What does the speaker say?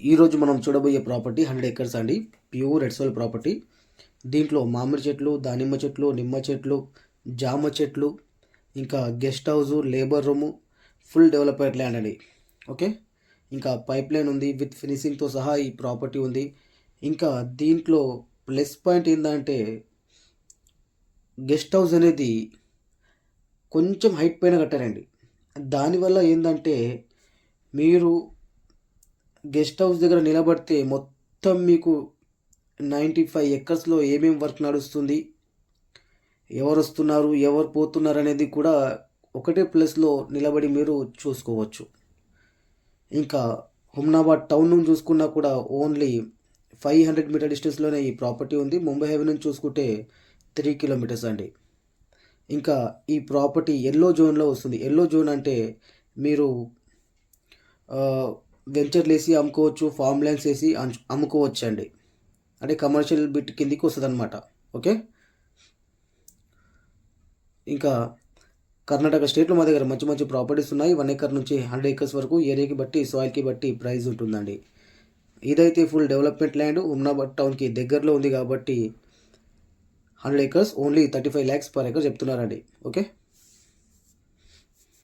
ఈరోజు మనం చూడబోయే ప్రాపర్టీ 100 ఎకర్స్ అండి. Pure red soil property. దీంట్లో మామిడి చెట్లు, దానిమ్మ చెట్లు, నిమ్మ చెట్లు, జామ చెట్లు, ఇంకా guest house, labour room, full developed land అండి. ఓకే, ఇంకా పైప్ లైన్ ఉంది, విత్ ఫినిషింగ్తో సహా ఈ ప్రాపర్టీ ఉంది. ఇంకా దీంట్లో ప్లస్ పాయింట్ ఏంటంటే గెస్ట్ హౌస్ అనేది కొంచెం హైట్ పైన కట్టారండి. దానివల్ల ఏంటంటే మీరు గెస్ట్ హౌస్ దగ్గర నిలబడితే మొత్తం మీకు 95 ఎకర్స్లో ఏమేమి వర్క్ నడుస్తుంది, ఎవరు వస్తున్నారు, ఎవరు పోతున్నారు అనేది కూడా ఒకటే ప్లేస్లో నిలబడి మీరు చూసుకోవచ్చు. ఇంకా హుమ్నాబాద్ టౌన్ నుంచి చూసుకున్నా కూడా ఓన్లీ 500 మీటర్ డిస్టెన్స్లోనే ఈ ప్రాపర్టీ ఉంది. ముంబై హైవే నుంచి చూసుకుంటే 3 కిలోమీటర్స్ అండి. ఇంకా ఈ ప్రాపర్టీ ఎల్లో జోన్లో వస్తుంది. ఎల్లో జోన్ అంటే మీరు వెంచర్లు వేసి అమ్ముకోవచ్చు, ఫామ్ ల్యాండ్స్ వేసి అమ్ముకోవచ్చు అండి. అంటే కమర్షియల్ బిట్ కిందికి వస్తుంది అనమాట. ఓకే, ఇంకా కర్ణాటక స్టేట్లో మా దగ్గర మంచి మంచి ప్రాపర్టీస్ ఉన్నాయి. 1 ఎకర్ నుంచి 100 ఎకర్స్ వరకు ఏరియాకి బట్టి, సాయిల్కి బట్టి ప్రైస్ ఉంటుందండి. ఇదైతే ఫుల్ డెవలప్మెంట్ ల్యాండ్ ఉమ్నాబాద్ టౌన్కి దగ్గరలో ఉంది కాబట్టి 100 acres only 35 lakhs per acre చెప్తున్నారండి. ఓకే.